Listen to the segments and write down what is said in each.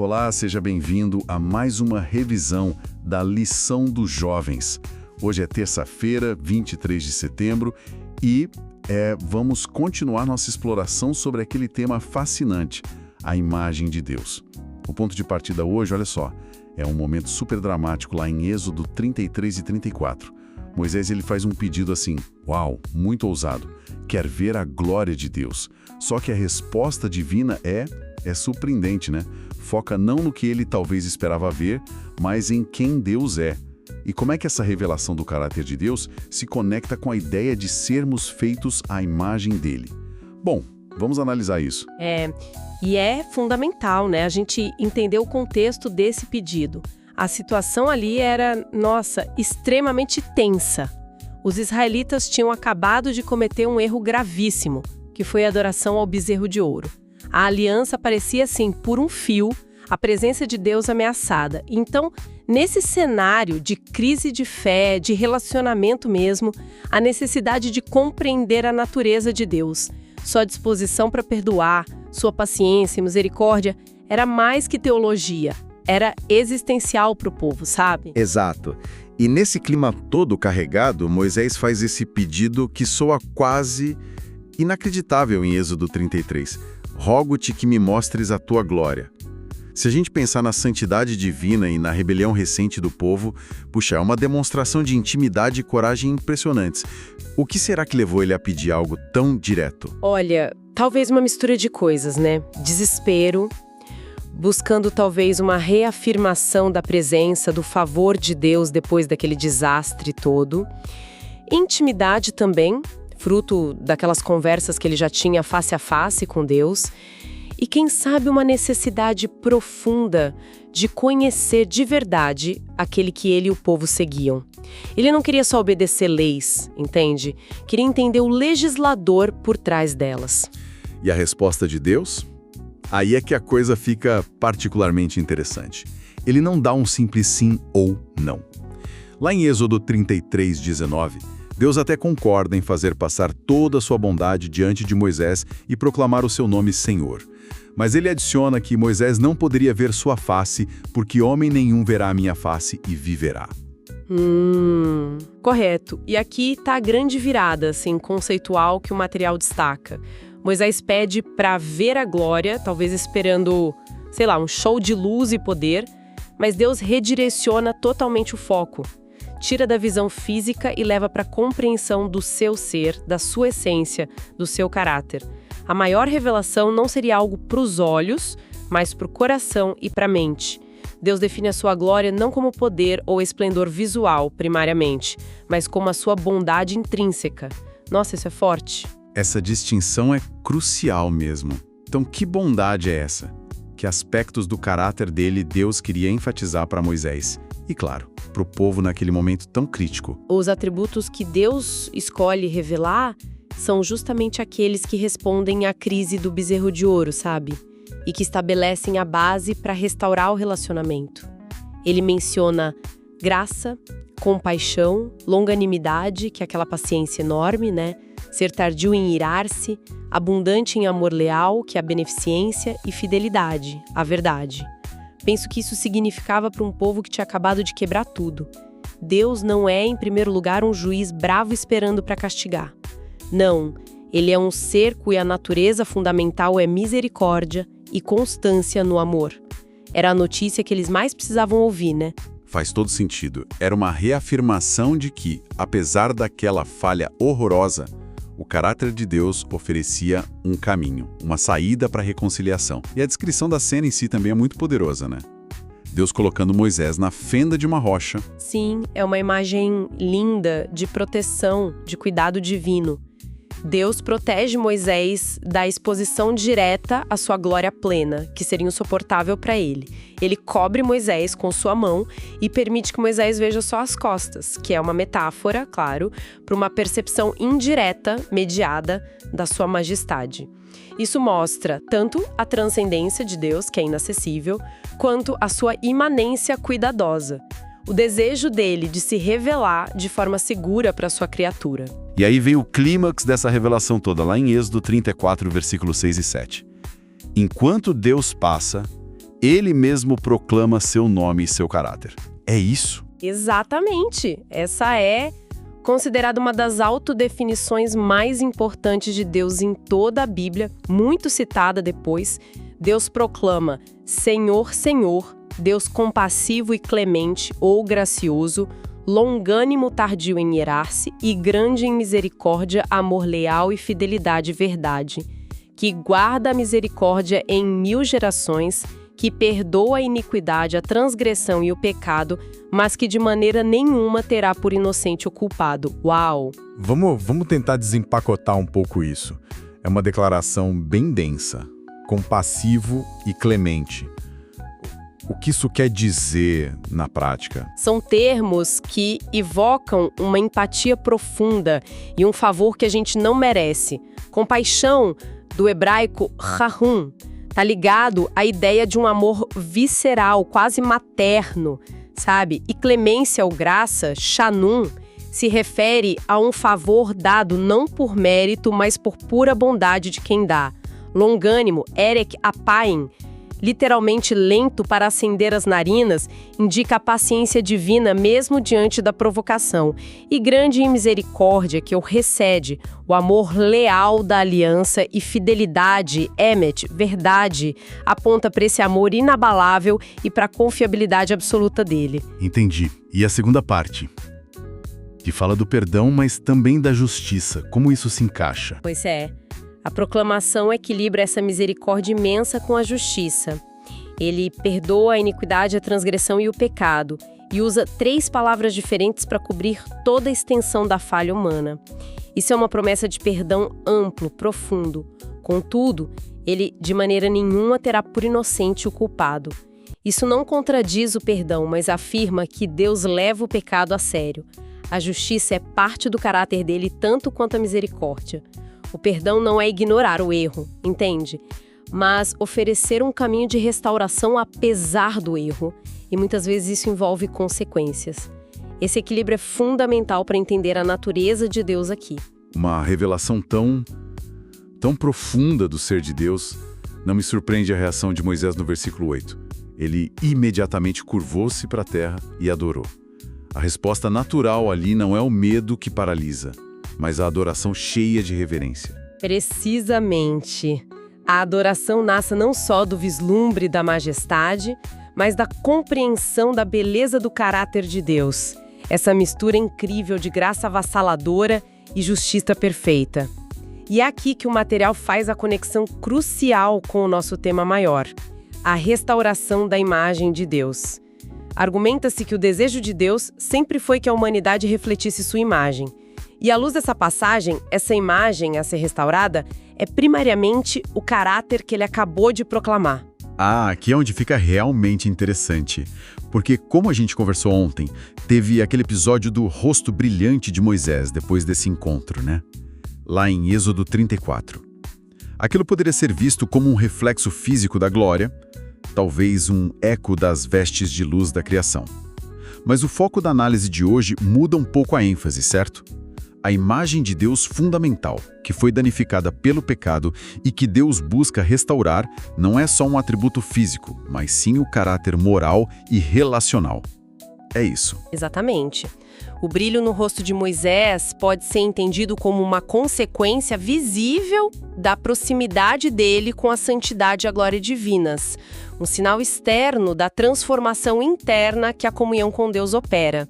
Olá, seja bem-vindo a mais uma revisão da Lição dos Jovens. Hoje é terça-feira, 23 de setembro, e vamos continuar nossa exploração sobre aquele tema fascinante, a imagem de Deus. O ponto de partida hoje, olha só, é um momento super dramático lá em Êxodo 33 e 34. Moisés ele faz um pedido assim, uau, muito ousado, quer ver a glória de Deus. Só que a resposta divina é surpreendente, né? Foca não no que ele talvez esperava ver, mas em quem Deus é. E como é que essa revelação do caráter de Deus se conecta com a ideia de sermos feitos à imagem dele? Bom, vamos analisar isso. E é fundamental, né, a gente entender o contexto desse pedido. A situação ali era, extremamente tensa. Os israelitas tinham acabado de cometer um erro gravíssimo, que foi a adoração ao bezerro de ouro. A aliança parecia, assim, por um fio, a presença de Deus ameaçada. Então, nesse cenário de crise de fé, de relacionamento mesmo, a necessidade de compreender a natureza de Deus, sua disposição para perdoar, sua paciência e misericórdia, era mais que teologia, era existencial para o povo, sabe? Exato. E nesse clima todo carregado, Moisés faz esse pedido que soa quase inacreditável em Êxodo 33. Rogo-te que me mostres a tua glória. Se a gente pensar na santidade divina e na rebelião recente do povo, puxa, é uma demonstração de intimidade e coragem impressionantes. O que será que levou ele a pedir algo tão direto? Olha, talvez uma mistura de coisas, né? Desespero, buscando talvez uma reafirmação da presença, do favor de Deus depois daquele desastre todo. Intimidade também, fruto daquelas conversas que ele já tinha face a face com Deus. E quem sabe uma necessidade profunda de conhecer de verdade aquele que ele e o povo seguiam. Ele não queria só obedecer leis, entende? Queria entender o legislador por trás delas. E a resposta de Deus? Aí é que a coisa fica particularmente interessante. Ele não dá um simples sim ou não. Lá em Êxodo 33, 19, Deus até concorda em fazer passar toda a sua bondade diante de Moisés e proclamar o seu nome Senhor. Mas ele adiciona que Moisés não poderia ver sua face, porque homem nenhum verá a minha face e viverá. Correto. E aqui está a grande virada, assim, conceitual que o material destaca. Moisés pede para ver a glória, talvez esperando, um show de luz e poder, mas Deus redireciona totalmente o foco. Tira da visão física e leva para a compreensão do seu ser, da sua essência, do seu caráter. A maior revelação não seria algo para os olhos, mas para o coração e para a mente. Deus define a sua glória não como poder ou esplendor visual, primariamente, mas como a sua bondade intrínseca. Nossa, isso é forte. Essa distinção é crucial mesmo. Então, que bondade é essa? Que aspectos do caráter dele Deus queria enfatizar para Moisés? E, claro, para o povo naquele momento tão crítico. Os atributos que Deus escolhe revelar são justamente aqueles que respondem à crise do bezerro de ouro, sabe? E que estabelecem a base para restaurar o relacionamento. Ele menciona graça, compaixão, longanimidade, que é aquela paciência enorme, né? Ser tardio em irar-se, abundante em amor leal, que é a beneficência, e fidelidade, a verdade. Penso que isso significava para um povo que tinha acabado de quebrar tudo. Deus não é, em primeiro lugar, um juiz bravo esperando para castigar. Não, ele é um ser cuja natureza fundamental é misericórdia e constância no amor. Era a notícia que eles mais precisavam ouvir, né? Faz todo sentido. Era uma reafirmação de que, apesar daquela falha horrorosa, o caráter de Deus oferecia um caminho, uma saída para a reconciliação. E a descrição da cena em si também é muito poderosa, né? Deus colocando Moisés na fenda de uma rocha. Sim, é uma imagem linda de proteção, de cuidado divino. Deus protege Moisés da exposição direta à sua glória plena, que seria insuportável para ele. Ele cobre Moisés com sua mão e permite que Moisés veja só as costas, que é uma metáfora, claro, para uma percepção indireta, mediada, da sua majestade. Isso mostra tanto a transcendência de Deus, que é inacessível, quanto a sua imanência cuidadosa. O desejo dele de se revelar de forma segura para sua criatura. E aí vem o clímax dessa revelação toda, lá em Êxodo 34, versículos 6 e 7. Enquanto Deus passa, Ele mesmo proclama seu nome e seu caráter. É isso? Exatamente. Essa é considerada uma das autodefinições mais importantes de Deus em toda a Bíblia, muito citada depois. Deus proclama Senhor, Senhor, Deus compassivo e clemente ou gracioso, longânimo, tardio em irar-se e grande em misericórdia, amor leal e fidelidade e verdade, que guarda a misericórdia em 1000 gerações, que perdoa a iniquidade, a transgressão e o pecado, mas que de maneira nenhuma terá por inocente o culpado. Uau! Vamos tentar desempacotar um pouco isso. É uma declaração bem densa, compassivo e clemente. O que isso quer dizer na prática? São termos que evocam uma empatia profunda e um favor que a gente não merece. Compaixão, do hebraico rahum, tá ligado à ideia de um amor visceral, quase materno, sabe? E clemência ou graça, shanun, se refere a um favor dado não por mérito, mas por pura bondade de quem dá. Longânimo, erek apain, literalmente lento para acender as narinas, indica a paciência divina mesmo diante da provocação. E grande em misericórdia, que o recede, o amor leal da aliança e fidelidade, emet, verdade, aponta para esse amor inabalável e para a confiabilidade absoluta dele. Entendi. E a segunda parte? Que fala do perdão, mas também da justiça. Como isso se encaixa? Pois é. A proclamação equilibra essa misericórdia imensa com a justiça. Ele perdoa a iniquidade, a transgressão e o pecado, e usa 3 palavras diferentes para cobrir toda a extensão da falha humana. Isso é uma promessa de perdão amplo, profundo. Contudo, ele de maneira nenhuma terá por inocente o culpado. Isso não contradiz o perdão, mas afirma que Deus leva o pecado a sério. A justiça é parte do caráter dele tanto quanto a misericórdia. O perdão não é ignorar o erro, entende? Mas oferecer um caminho de restauração apesar do erro. E muitas vezes isso envolve consequências. Esse equilíbrio é fundamental para entender a natureza de Deus aqui. Uma revelação tão profunda do ser de Deus. Não me surpreende a reação de Moisés no versículo 8. Ele imediatamente curvou-se para a terra e adorou. A resposta natural ali não é o medo que paralisa, mas a adoração cheia de reverência. Precisamente. A adoração nasce não só do vislumbre da majestade, mas da compreensão da beleza do caráter de Deus. Essa mistura incrível de graça avassaladora e justiça perfeita. E é aqui que o material faz a conexão crucial com o nosso tema maior, a restauração da imagem de Deus. Argumenta-se que o desejo de Deus sempre foi que a humanidade refletisse sua imagem. E à luz dessa passagem, essa imagem a ser restaurada é primariamente o caráter que ele acabou de proclamar. Aqui é onde fica realmente interessante. Porque, como a gente conversou ontem, teve aquele episódio do rosto brilhante de Moisés depois desse encontro, né? Lá em Êxodo 34. Aquilo poderia ser visto como um reflexo físico da glória, talvez um eco das vestes de luz da criação. Mas o foco da análise de hoje muda um pouco a ênfase, certo? A imagem de Deus fundamental, que foi danificada pelo pecado e que Deus busca restaurar, não é só um atributo físico, mas sim o caráter moral e relacional. É isso. Exatamente. O brilho no rosto de Moisés pode ser entendido como uma consequência visível da proximidade dele com a santidade e a glória divinas, um sinal externo da transformação interna que a comunhão com Deus opera.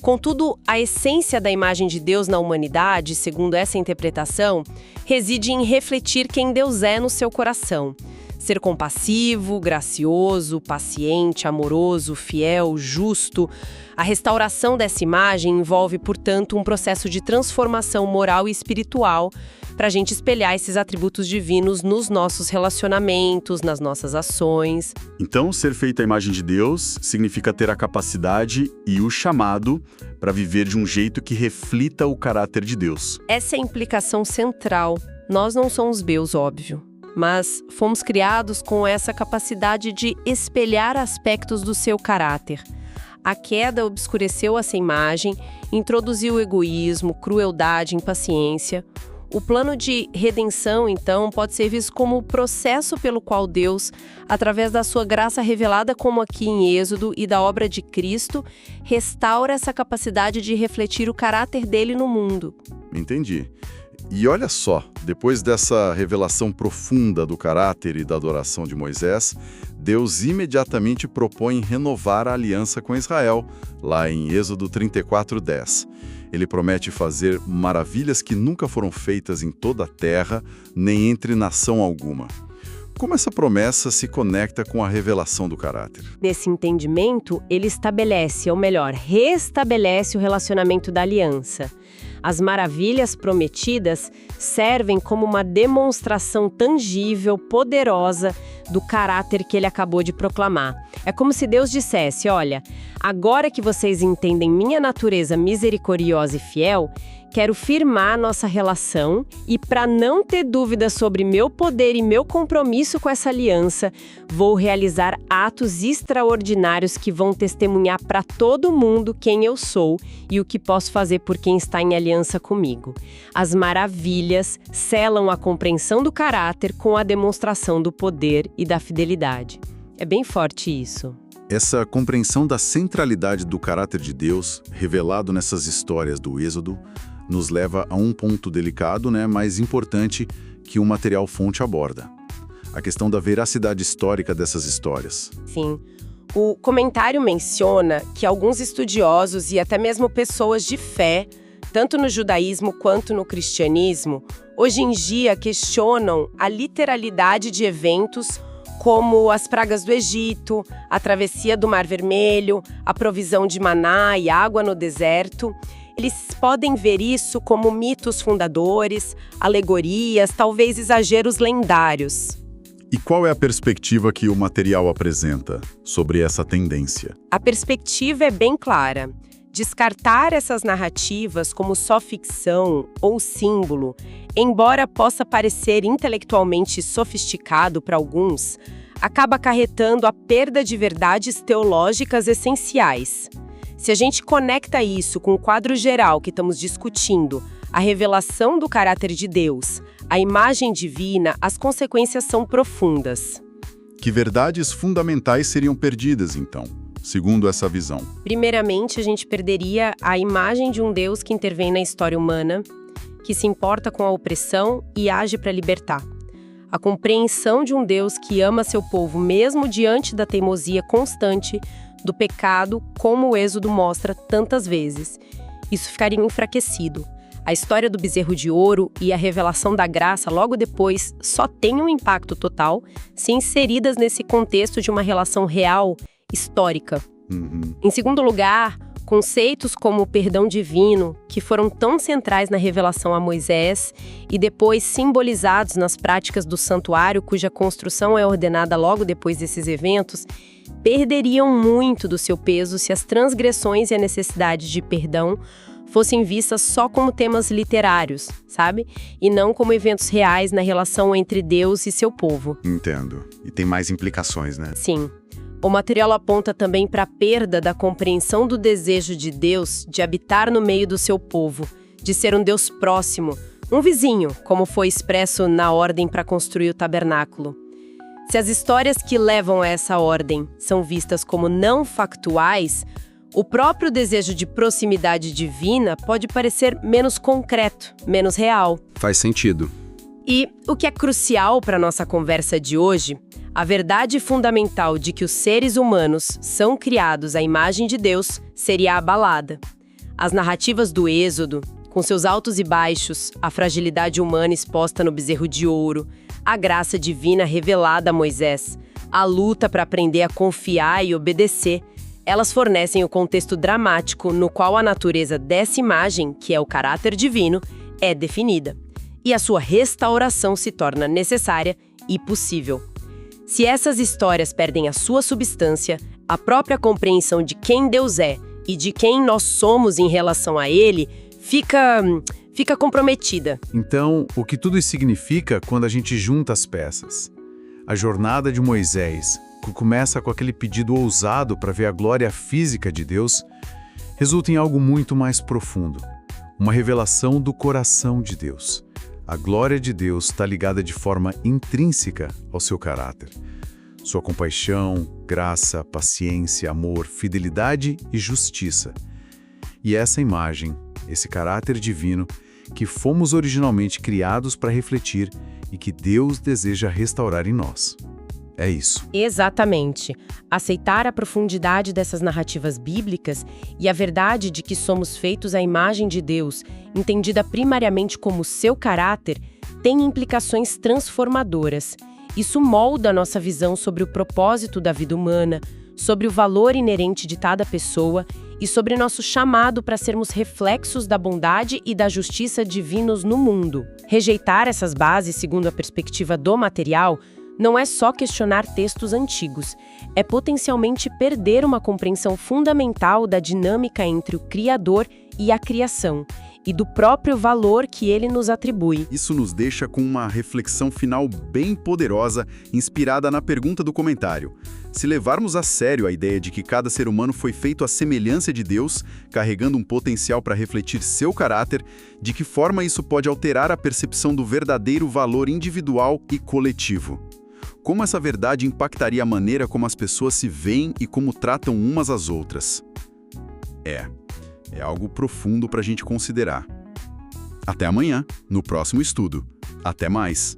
Contudo, a essência da imagem de Deus na humanidade, segundo essa interpretação, reside em refletir quem Deus é no seu coração. Ser compassivo, gracioso, paciente, amoroso, fiel, justo. A restauração dessa imagem envolve, portanto, um processo de transformação moral e espiritual para a gente espelhar esses atributos divinos nos nossos relacionamentos, nas nossas ações. Então, ser feito à imagem de Deus significa ter a capacidade e o chamado para viver de um jeito que reflita o caráter de Deus. Essa é a implicação central. Nós não somos Deus, óbvio, mas fomos criados com essa capacidade de espelhar aspectos do seu caráter. A queda obscureceu essa imagem, introduziu egoísmo, crueldade, impaciência. O plano de redenção, então, pode ser visto como o processo pelo qual Deus, através da sua graça revelada como aqui em Êxodo e da obra de Cristo, restaura essa capacidade de refletir o caráter dele no mundo. Entendi. E olha só, depois dessa revelação profunda do caráter e da adoração de Moisés, Deus imediatamente propõe renovar a aliança com Israel, lá em Êxodo 34:10. Ele promete fazer maravilhas que nunca foram feitas em toda a terra, nem entre nação alguma. Como essa promessa se conecta com a revelação do caráter? Nesse entendimento, ele estabelece, ou melhor, restabelece o relacionamento da aliança. As maravilhas prometidas servem como uma demonstração tangível, poderosa, do caráter que ele acabou de proclamar. É como se Deus dissesse, olha, agora que vocês entendem minha natureza misericordiosa e fiel, quero firmar nossa relação e, para não ter dúvida sobre meu poder e meu compromisso com essa aliança, vou realizar atos extraordinários que vão testemunhar para todo mundo quem eu sou e o que posso fazer por quem está em aliança comigo. As maravilhas selam a compreensão do caráter com a demonstração do poder e da fidelidade. É bem forte isso. Essa compreensão da centralidade do caráter de Deus, revelado nessas histórias do Êxodo, nos leva a um ponto delicado, mas importante, que o material fonte aborda. A questão da veracidade histórica dessas histórias. Sim. O comentário menciona que alguns estudiosos e até mesmo pessoas de fé, tanto no judaísmo quanto no cristianismo, hoje em dia questionam a literalidade de eventos como as pragas do Egito, a travessia do Mar Vermelho, a provisão de maná e água no deserto. Eles podem ver isso como mitos fundadores, alegorias, talvez exageros lendários. E qual é a perspectiva que o material apresenta sobre essa tendência? A perspectiva é bem clara. Descartar essas narrativas como só ficção ou símbolo, embora possa parecer intelectualmente sofisticado para alguns, acaba acarretando a perda de verdades teológicas essenciais. Se a gente conecta isso com o quadro geral que estamos discutindo, a revelação do caráter de Deus, a imagem divina, as consequências são profundas. Que verdades fundamentais seriam perdidas, então, segundo essa visão? Primeiramente, a gente perderia a imagem de um Deus que intervém na história humana, que se importa com a opressão e age para libertar. A compreensão de um Deus que ama seu povo mesmo diante da teimosia constante, do pecado, como o Êxodo mostra tantas vezes. Isso ficaria enfraquecido. A história do bezerro de ouro e a revelação da graça logo depois só têm um impacto total se inseridas nesse contexto de uma relação real, histórica. Em segundo lugar, conceitos como o perdão divino, que foram tão centrais na revelação a Moisés e depois simbolizados nas práticas do santuário, cuja construção é ordenada logo depois desses eventos, perderiam muito do seu peso se as transgressões e a necessidade de perdão fossem vistas só como temas literários, sabe? E não como eventos reais na relação entre Deus e seu povo. Entendo. E tem mais implicações, né? Sim. O material aponta também para a perda da compreensão do desejo de Deus de habitar no meio do seu povo, de ser um Deus próximo, um vizinho, como foi expresso na ordem para construir o tabernáculo. Se as histórias que levam a essa ordem são vistas como não factuais, o próprio desejo de proximidade divina pode parecer menos concreto, menos real. Faz sentido. E o que é crucial para a nossa conversa de hoje, a verdade fundamental de que os seres humanos são criados à imagem de Deus seria abalada. As narrativas do Êxodo, com seus altos e baixos, a fragilidade humana exposta no bezerro de ouro, a graça divina revelada a Moisés, a luta para aprender a confiar e obedecer, elas fornecem o contexto dramático no qual a natureza dessa imagem, que é o caráter divino, é definida. E a sua restauração se torna necessária e possível. Se essas histórias perdem a sua substância, a própria compreensão de quem Deus é e de quem nós somos em relação a Ele fica comprometida. Então, o que tudo isso significa quando a gente junta as peças? A jornada de Moisés, que começa com aquele pedido ousado para ver a glória física de Deus, resulta em algo muito mais profundo. Uma revelação do coração de Deus. A glória de Deus está ligada de forma intrínseca ao seu caráter. Sua compaixão, graça, paciência, amor, fidelidade e justiça. E essa imagem, esse caráter divino, que fomos originalmente criados para refletir e que Deus deseja restaurar em nós. É isso. Exatamente. Aceitar a profundidade dessas narrativas bíblicas e a verdade de que somos feitos à imagem de Deus, entendida primariamente como seu caráter, tem implicações transformadoras. Isso molda nossa visão sobre o propósito da vida humana, sobre o valor inerente de cada pessoa e sobre nosso chamado para sermos reflexos da bondade e da justiça divinos no mundo. Rejeitar essas bases segundo a perspectiva do material não é só questionar textos antigos, é potencialmente perder uma compreensão fundamental da dinâmica entre o Criador e a criação, e do próprio valor que ele nos atribui. Isso nos deixa com uma reflexão final bem poderosa, inspirada na pergunta do comentário. Se levarmos a sério a ideia de que cada ser humano foi feito à semelhança de Deus, carregando um potencial para refletir seu caráter, de que forma isso pode alterar a percepção do verdadeiro valor individual e coletivo? Como essa verdade impactaria a maneira como as pessoas se veem e como tratam umas às outras? É algo profundo para a gente considerar. Até amanhã, no próximo estudo. Até mais!